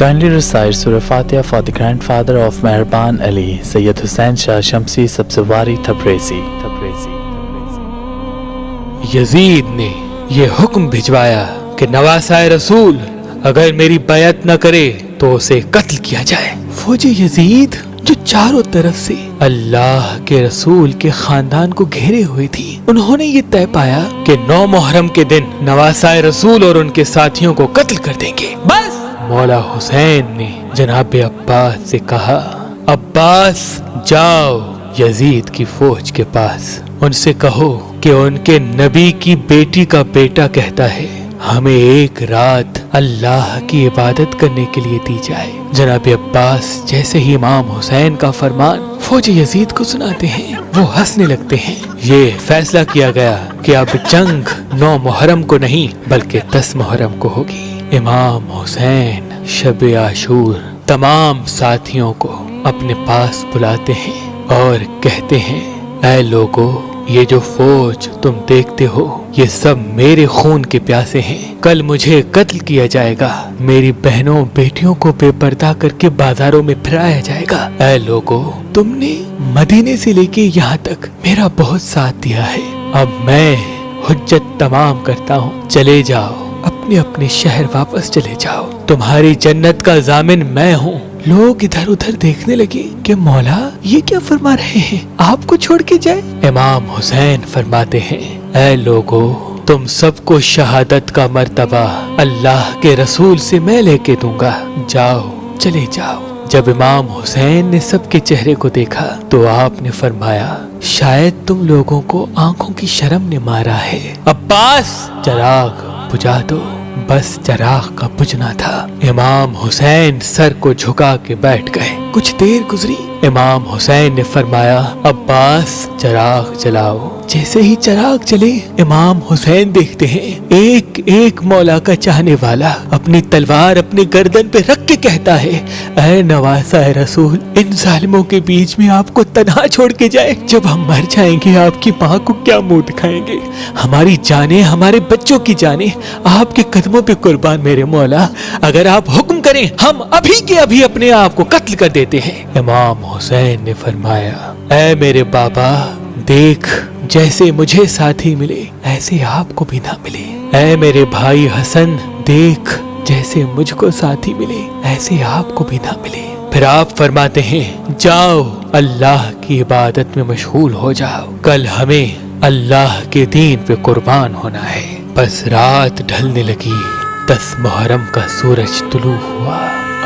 Kindly recite Surah Fatiha for the grandfather of Mehraban Ali, Sayyid Hussain Shah Shamsi Sabzwari Tabrizi. Yazid ने ये हुक्म भिजवाया कि नवासाए रसूल अगर मेरी बैत न करे तो उसे कत्ल किया जाए। फौज यजीद जो चारों तरफ से अल्लाह के रसूल के खानदान को घेरे हुए थी, उन्होंने ये तय पाया कि 9 मुहर्रम के दिन नवासाए रसूल और उनके साथियों को कत्ल कर देंगे। बस मौला हुसैन ने जनाब अब्बास से कहा, अब्बास जाओ यजीद की फौज के पास, उनसे कहो कि उनके नबी की बेटी का बेटा कहता है हमें एक रात अल्लाह की इबादत करने के लिए दी जाए। जनाब अब्बास जैसे ही इमाम हुसैन का फरमान फौज यजीद को सुनाते हैं, वो हंसने लगते हैं। ये फैसला किया गया कि अब जंग 9 मुहर्रम को नहीं बल्कि 10 मुहर्रम को होगी। इमाम हुसैन शब आशूर तमाम साथियों को अपने पास बुलाते हैं और कहते हैं, ऐ लोगो, ये जो फौज तुम देखते हो ये सब मेरे खून के प्यासे हैं। कल मुझे कत्ल किया जाएगा, मेरी बहनों बेटियों को बेपर्दा करके बाजारों में फिराया जाएगा। ऐ लोगो, तुमने मदीने से लेके यहाँ तक मेरा बहुत साथ दिया है, अब मैं हुज्जत तमाम करता हूँ। चले जाओ, अपने अपने शहर वापस चले जाओ, तुम्हारी जन्नत का जामिन मैं हूँ। लोग इधर उधर देखने लगे कि मौला ये क्या फरमा रहे हैं, आपको छोड़ के जाए। इमाम हुसैन फरमाते हैं, ऐ लोगो, तुम सबको शहादत का मर्तबा अल्लाह के रसूल से मैं लेके दूंगा, जाओ चले जाओ। जब इमाम हुसैन ने सबके चेहरे को देखा तो आपने फरमाया, शायद तुम लोगों को आंखों की शर्म ने मारा है। अब्बास चिराग बुझा दो। बस चिराग का बुझना था। इमाम हुसैन सर को झुका के बैठ गए। कुछ देर गुजरी, इमाम हुसैन ने फरमाया, अब्बास चिराग जलाओ। जैसे ही चिराग जले, इमाम हुसैन देखते हैं एक एक मौला का चाहने वाला अपनी तलवार अपने गर्दन पे रख के कहता है, ऐ नवासाए रसूल, इन जालिमों के बीच में आपको तन्हा छोड़ के जाए। जब हम मर जाएंगे आपकी माँ को क्या मुंह दिखाएंगे। हमारी जाने, हमारे बच्चों की जाने आपके कदमों पे कुर्बान मेरे मौला। अगर आप हुक्म करें हम अभी के अभी अपने आप को कत्ल कर देते हैं। इमाम हुसैन ने फरमाया, ऐ मेरे बाबा, देख जैसे मुझे साथी मिले ऐसे आपको भी ना मिले। ऐ मेरे भाई हसन, देख जैसे मुझको साथी मिले ऐसे आपको भी ना मिले। फिर आप फरमाते हैं, जाओ अल्लाह की इबादत में मशगूल हो जाओ, कल हमें अल्लाह के दीन पे कुर्बान होना है। बस रात ढलने लगी, 10 मुहर्रम का सूरज तुलू हुआ,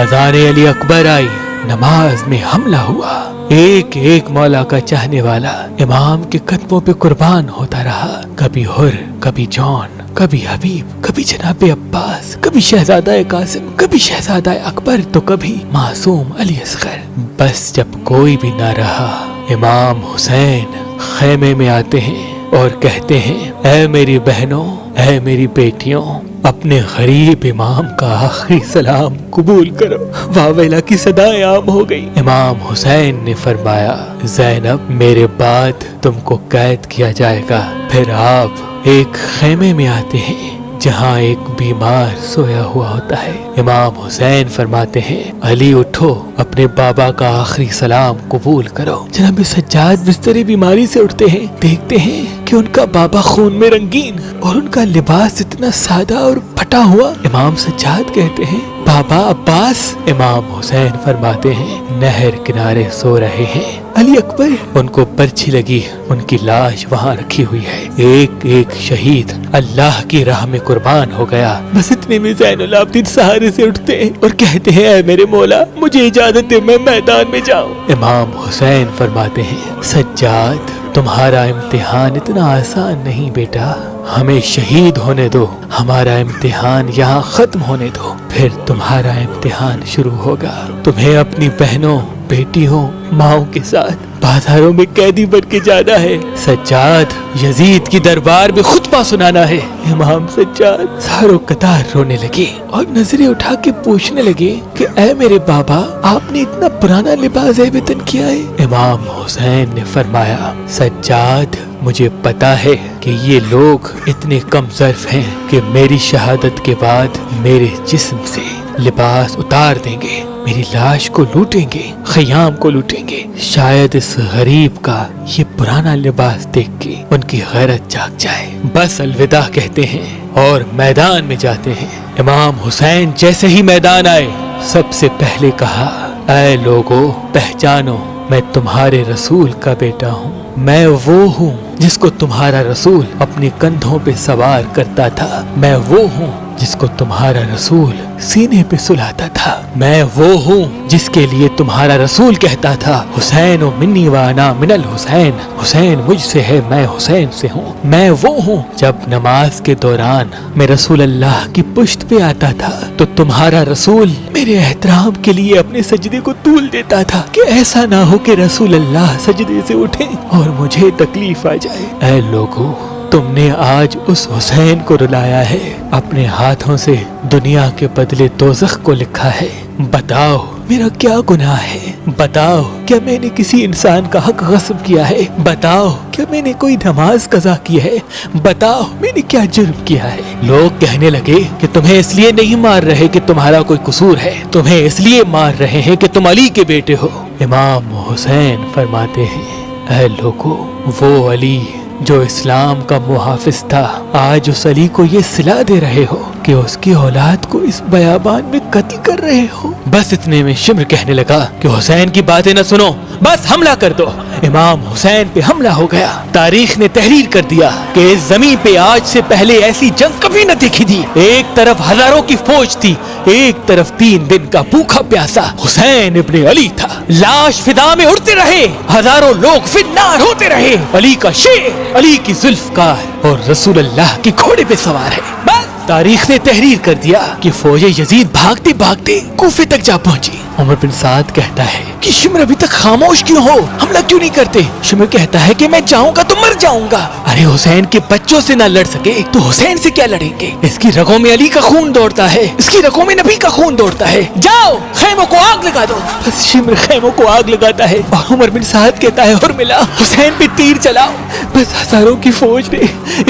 अज़ान अली अकबर आई, नमाज में हमला हुआ। एक एक मौला का चाहने वाला इमाम के कदमों पे कुर्बान होता रहा। कभी हुर, कभी जॉन, कभी हबीब, कभी जनाब अब्बास, कभी शहजादा कासिम, कभी शहजादा अकबर, तो कभी मासूम अली असगर। बस जब कोई भी ना रहा, इमाम हुसैन खेमे में आते हैं और कहते हैं, ऐ मेरी बहनों, ऐ मेरी बेटियों, अपने गरीब इमाम का आखिरी सलाम कबूल करो। वावेला की सदाएं आम हो गई। इमाम हुसैन ने फरमाया, ज़ैनब, मेरे बाद तुमको कैद किया जाएगा। फिर आप एक खेमे में आते हैं जहाँ एक बीमार सोया हुआ होता है। इमाम हुसैन फरमाते हैं, अली उठो, अपने बाबा का आखिरी सलाम कबूल करो। जनाब सज्जाद बिस्तरे बीमारी से उठते हैं, देखते हैं कि उनका बाबा खून में रंगीन और उनका लिबास इतना सादा और फटा हुआ। इमाम सज्जाद कहते हैं, बाबा अब्बास। इमाम हुसैन फरमाते हैं, नहर किनारे सो रहे हैं अली अकबर। उनको पर्ची लगी, उनकी लाश वहाँ रखी हुई है। एक एक शहीद अल्लाह की राह में कुर्बान हो गया। बस इतने में ज़ैनुल आबिदीन सहारे से उठते हैं और कहते हैं, ऐ मेरे मौला, मुझे इजाजत दे, मैं मैदान में जाऊं। इमाम हुसैन फरमाते हैं, सज्जाद, तुम्हारा इम्तिहान इतना आसान नहीं बेटा, हमें शहीद होने दो, हमारा इम्तिहान यहाँ खत्म होने दो, फिर तुम्हारा इम्तिहान शुरू होगा। तुम्हें अपनी बहनों, बेटियों, माओं के साथ बाजारों में कैदी बन के जाना है। सज्जाद, यजीद की दरबार में खुतबा सुनाना है। इमाम सज्जाद सारों कतार रोने लगे और नजरें उठा के पूछने लगे कि ऐ मेरे बाबा, आपने इतना पुराना लिबास वेतन किया है। इमाम हुसैन ने फरमाया, सज्जाद, مجھے پتا ہے کہ یہ لوگ اتنے کم ظرف ہیں کہ میری شہادت کے بعد میرے جسم سے لباس اتار دیں گے، میری لاش کو لوٹیں گے، خیام کو لوٹیں گے۔ شاید اس غریب کا یہ پرانا لباس دیکھ کے ان کی غیرت جاگ جائے، بس الوداع کہتے ہیں اور میدان میں جاتے ہیں۔ امام حسین جیسے ہی میدان آئے سب سے پہلے کہا، اے لوگو پہچانو، میں تمہارے رسول کا بیٹا ہوں، میں وہ ہوں جس کو تمہارا رسول اپنے کندھوں پہ سوار کرتا تھا، میں وہ ہوں جس کو تمہارا رسول سینے پہ سلاتا تھا، میں وہ ہوں جس کے لیے تمہارا رسول کہتا تھا، حسین منی وانا من الحسین، حسین مجھ سے ہے میں حسین سے ہوں، میں وہ ہوں جب نماز کے دوران میں رسول اللہ کی پشت پہ آتا تھا تو تمہارا رسول میرے احترام کے لیے اپنے سجدے کو طول دیتا تھا کہ ایسا نہ ہو کہ رسول اللہ سجدے سے اٹھیں اور مجھے تکلیف آ جائے۔ اے لوگو، تم نے آج اس حسین کو رلایا ہے، اپنے ہاتھوں سے دنیا کے بدلے دوزخ کو لکھا ہے۔ بتاؤ میرا کیا گناہ ہے؟ بتاؤ کیا میں نے کسی انسان کا حق غصب کیا ہے؟ بتاؤ کیا میں نے کوئی نماز قضا کی ہے؟ بتاؤ میں نے کیا جرم کیا ہے؟ لوگ کہنے لگے کہ تمہیں اس لیے نہیں مار رہے کہ تمہارا کوئی قصور ہے، تمہیں اس لیے مار رہے ہیں کہ تم علی کے بیٹے ہو۔ امام حسین فرماتے ہیں، اے لوگو، وہ علی جو اسلام کا محافظ تھا، آج اس علی کو یہ صلا دے رہے ہو کہ اس کی اولاد کو اس بیابان میں قتل کر رہے ہو۔ بس اتنے میں شمر کہنے لگا کہ حسین کی باتیں نہ سنو، بس حملہ کر دو۔ امام حسین پہ حملہ ہو گیا۔ تاریخ نے تحریر کر دیا کہ اس زمین پہ آج سے پہلے ایسی جنگ کبھی نہ دیکھی تھی۔ ایک طرف ہزاروں کی فوج تھی، ایک طرف 3 دن کا بھوکا پیاسا حسین ابن علی تھا۔ لاش فضا میں اڑتے رہے، ہزاروں لوگ فنار ہوتے رہے۔ علی کا شیر، علی کی ذوالفقار اور رسول اللہ کے گھوڑے پہ سوار ہے۔ بس تاریخ نے تحریر کر دیا کہ فوج یزید بھاگتے بھاگتے کوفے تک جا پہنچی۔ عمر بن سعد کہتا ہے کہ شمر ابھی تک خاموش کیوں ہو، حملہ کیوں نہیں کرتے؟ شمر کہتا ہے کہ میں جاؤں گا تو مر جاؤں گا۔ ارے حسین کے بچوں سے نہ لڑ سکے تو حسین سے کیا لڑیں گے؟ اس کی رگوں میں علی کا خون دوڑتا ہے، اس کی رگوں میں نبی کا خون دوڑتا ہے، جاؤ خیموں کو آگ لگا دو۔ بس شمر خیموں کو آگ لگاتا ہے اور عمر بن سعد کہتا ہے، اور ملا حسین پہ تیر چلاؤ۔ بس ہزاروں کی فوج نے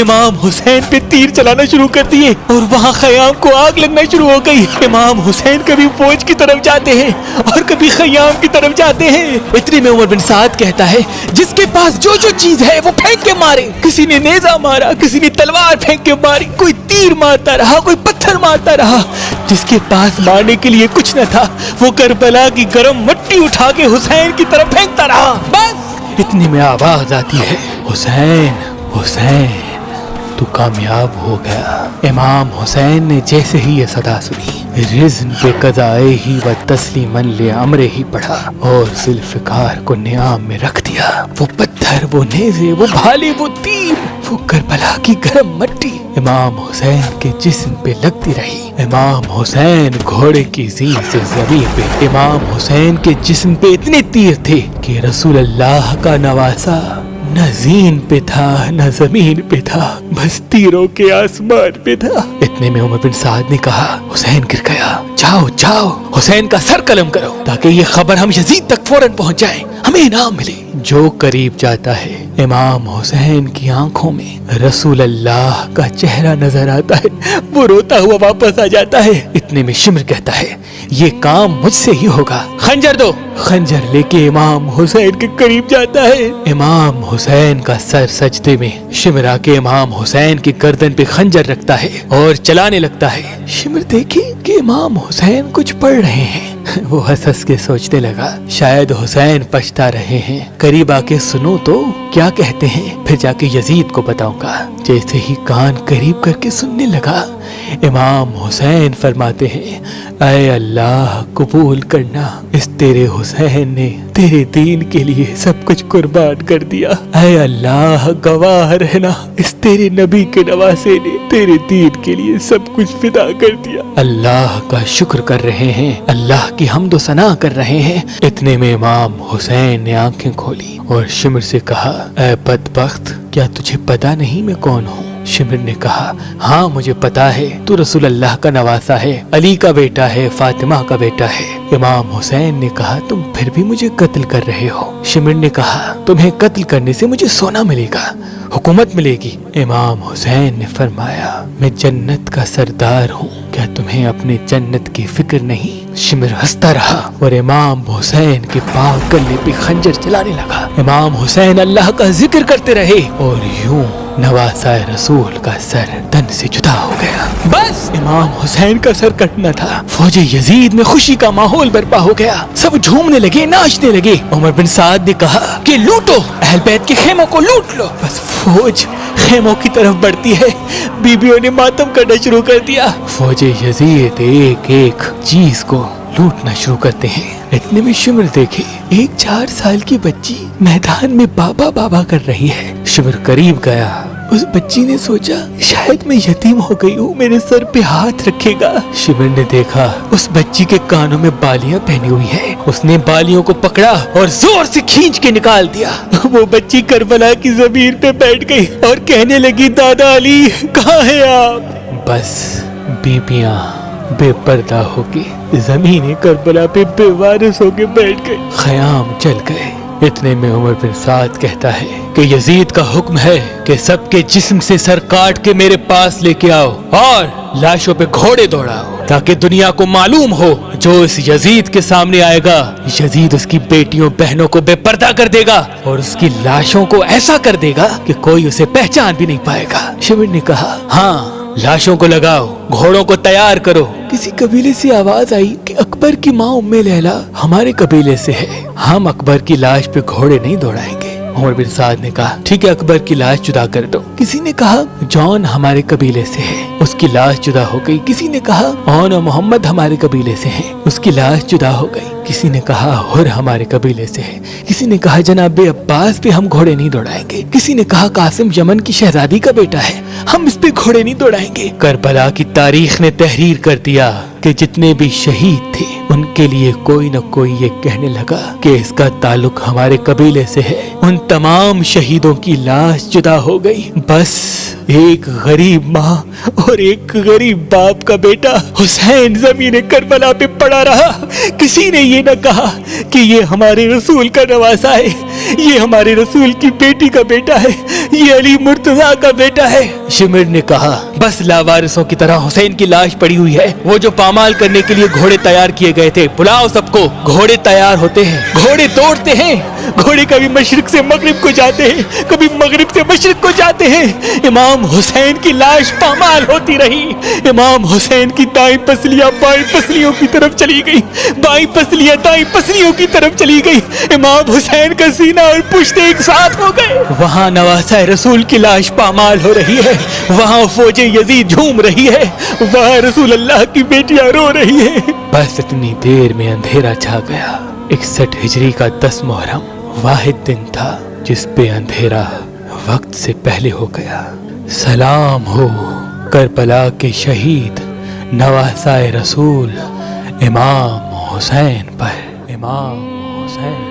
امام حسین پہ تیر چلانا شروع کر دیے اور وہاں خیام کو آگ لگنا شروع ہو گئی۔ امام حسین کبھی فوج کی طرف جاتے ہیں اور کبھی خیام کی طرف جاتے ہیں۔ اتنے میں عمر بن سعد کہتا ہے، جس کے پاس جو جو چیز ہے وہ پھینک کے مارے۔ کسی نے نیزہ مارا، کسی نے تلوار پھینک کے ماری، کوئی تیر مارتا رہا، کوئی پتھر مارتا رہا۔ جس کے پاس مارنے کے لیے کچھ نہ تھا وہ کربلا کی گرم مٹی اٹھا کے حسین کی طرف پھینکتا رہا۔ بس اتنے میں آواز آتی ہے، حسین حسین تو کامیاب ہو گیا۔ امام حسین نے جیسے ہی یہ صدا سنی، رزن پہ قضائے ہی و تسلیماً لامرے ہی پڑھا اور ذوالفقار کو نیام میں رکھ دیا۔ وہ پتھر، وہ نیزے، وہ بھالے، وہ تیر، وہ کربلا کی گرم مٹی امام حسین کے جسم پہ لگتی رہی۔ امام حسین گھوڑے کی زین سے زمین پہ، امام حسین کے جسم پہ اتنے تیر تھے کہ رسول اللہ کا نواسا نہ زین پہ تھا نہ زمین پہ تھا، بس تیروں کے آسمان پہ تھا۔ اتنے میں عمر بن سعد نے کہا، حسین گر گیا، جاؤ جاؤ حسین کا سر قلم کرو تاکہ یہ خبر ہم یزید تک فوراً پہنچ جائے، ہمیں انعام ملے۔ جو قریب جاتا ہے امام حسین کی آنکھوں میں رسول اللہ کا چہرہ نظر آتا ہے، وہ روتا ہوا واپس آ جاتا ہے۔ اتنے میں شمر کہتا ہے، یہ کام مجھ سے ہی ہوگا، خنجر دو۔ خنجر لے کے امام حسین کے قریب جاتا ہے۔ امام حسین کا سر سجدے میں، شمر آ کے امام حسین کی گردن پہ خنجر رکھتا ہے اور چلانے لگتا ہے۔ شمر دیکھے کہ امام حسین کچھ پڑھ رہے ہیں، وہ ہنس ہنس کے سوچنے لگا شاید حسین پچھتا رہے ہیں، قریب آ کے سنو تو کیا کہتے ہیں، پھر جا کے یزید کو بتاؤں گا۔ جیسے ہی کان قریب کر کے سننے لگا، امام حسین فرماتے ہیں، اے اللہ قبول کرنا، اس تیرے حسین نے تیرے دین کے لیے سب کچھ قربان کر دیا۔ اے اللہ گواہ رہنا، اس تیرے نبی کے نواسے نے تیرے دین کے لیے سب کچھ فدا کر دیا۔ اللہ کا شکر کر رہے ہیں، اللہ کی حمد و ثنا کر رہے ہیں۔ اتنے میں امام حسین نے آنکھیں کھولی اور شمر سے کہا، اے بدبخت، کیا تجھے پتا نہیں میں کون ہوں؟ शिमिर ने कहा, हाँ मुझे पता है, तू रसूल अल्लाह का नवासा है, अली का बेटा है, फातिमा का बेटा है। इमाम हुसैन ने कहा, तुम फिर भी मुझे कत्ल कर रहे हो। शिमिर ने कहा, तुम्हें कत्ल करने से मुझे सोना मिलेगा, हुकूमत मिलेगी। इमाम हुसैन ने फरमाया, मैं जन्नत का सरदार हूँ, क्या तुम्हें अपने जन्नत की फिक्र नहीं? शिमिर हंसता रहा और इमाम हुसैन के पांव गले पे खंजर चलाने लगा। इमाम हुसैन अल्लाह का जिक्र करते रहे और यूं नवासाए रसूल का सर तन से जुदा हो गया। बस इमाम हुसैन का सर कटना था। फौजे यजीद में खुशी का माहौल बर्पा हो गया, सब झूमने लगे, नाचने लगे। उमर बिन साद ने कहा कि लूटो, अहल बैत के खेमों को लूट लो। बस फौज खेमों की तरफ बढ़ती है, बीबियों ने मातम करना शुरू कर दिया। फौजे यजीद एक एक चीज को लूटना शुरू करते हैं। इतने में शिमिर देखे, एक 4 साल की बच्ची मैदान में बाबा बाबा कर रही है। शिमिर करीब गया, उस बच्ची ने सोचा शायद मैं यतीम हो गई हूँ, मेरे सर पे हाथ रखेगा। शिमिर ने देखा उस बच्ची के कानों में बालियां पहनी हुई है। उसने बालियों को पकड़ा और जोर से खींच के निकाल दिया। वो बच्ची करबला की जमीन पे बैठ गई और कहने लगी, दादा अली कहाँ है आप? बस बीबियां बेपर्दा होके जमीन करबला पे बेवारिस होके बैठ गए, ख़याम जल गए। इतने में उमर बिन साद कहता है कि यजीद का हुक्म है कि सबके जिस्म से सर काट के मेरे पास लेके आओ और लाशों पे घोड़े दौड़ाओ, ताकि दुनिया को मालूम हो जो इस यजीद के सामने आएगा, यजीद उसकी बेटियों बहनों को बेपर्दा कर देगा और उसकी लाशों को ऐसा कर देगा कि कोई उसे पहचान भी नहीं पाएगा। शिमिर ने कहा, हाँ लाशों को लगाओ, घोड़ों को तैयार करो। किसी कबीले से आवाज आई कि अकबर की माँ उम्मे लैला हमारे कबीले से है, हम अकबर की लाश पे घोड़े नहीं दौड़ाएंगे। उमर बिन साद ने कहा, ठीक है अकबर की लाश जुदा कर दो। किसी ने कहा जॉन हमारे कबीले से है, उसकी लाश जुदा हो गई। किसी ने कहा औन और मोहम्मद हमारे कबीले से है, उसकी लाश जुदा हो गई। किसी ने कहा हुर हमारे कबीले से है। किसी ने कहा जनाबे अब्बास पे हम घोड़े नहीं दौड़ाएंगे। किसी ने कहा कासिम यमन की शहजादी का बेटा है, हम इस पे घोड़े नहीं दौड़ाएंगे। करबला की तारीख ने तहरीर कर दिया कि जितने भी शहीद थे उनके लिए कोई न कोई ये कहने लगा कि इसका ताल्लुक हमारे कबीले से है। उन तमाम शहीदों की लाश जुदा हो गई। बस एक गरीब माँ और एक गरीब बाप का बेटा हुसैन जमीन करबला पे पड़ा रहा। किसी ने ये न कहा कि ये हमारे रसूल का नवासा है, ये हमारे रसूल की बेटी का बेटा है, ये अली मुर्तजा का बेटा है। शिमिर ने कहा, बस लावारिसों की तरह हुसैन की लाश पड़ी हुई है। वो जो पामाल करने के लिए घोड़े तैयार किए गए थे, बुलाओ सबको। घोड़े तैयार होते हैं, घोड़े दौड़ते हैं। घोड़े कभी मशरिक से मगरिब को जाते हैं, कभी मगरिब से मशरिक को जाते हैं। इमाम हुसैन की लाश पामाल होती रही। इमाम हुसैन की दाईं पसलियां बाईं पसलियों की तरफ चली गई, बाईं पसलियां दाईं पसलियों की तरफ चली गई। इमाम हुसैन का सीना और पुश्त एक साथ हो गए। वहाँ नवासा रसूल की लाश पामाल हो रही है, वहाँ फौजे यजीद झूम रही है, वहाँ रसूल अल्लाह की बेटियां रो रही है। बस इतनी देर में अंधेरा छा गया। 61 हिजरी का 10 मुहर्रम वाहिद दिन था जिस पे अंधेरा वक्त से पहले हो गया। सलाम हो करबला के शहीद नवासाए रसूल इमाम हुसैन पर। इमाम हुसैन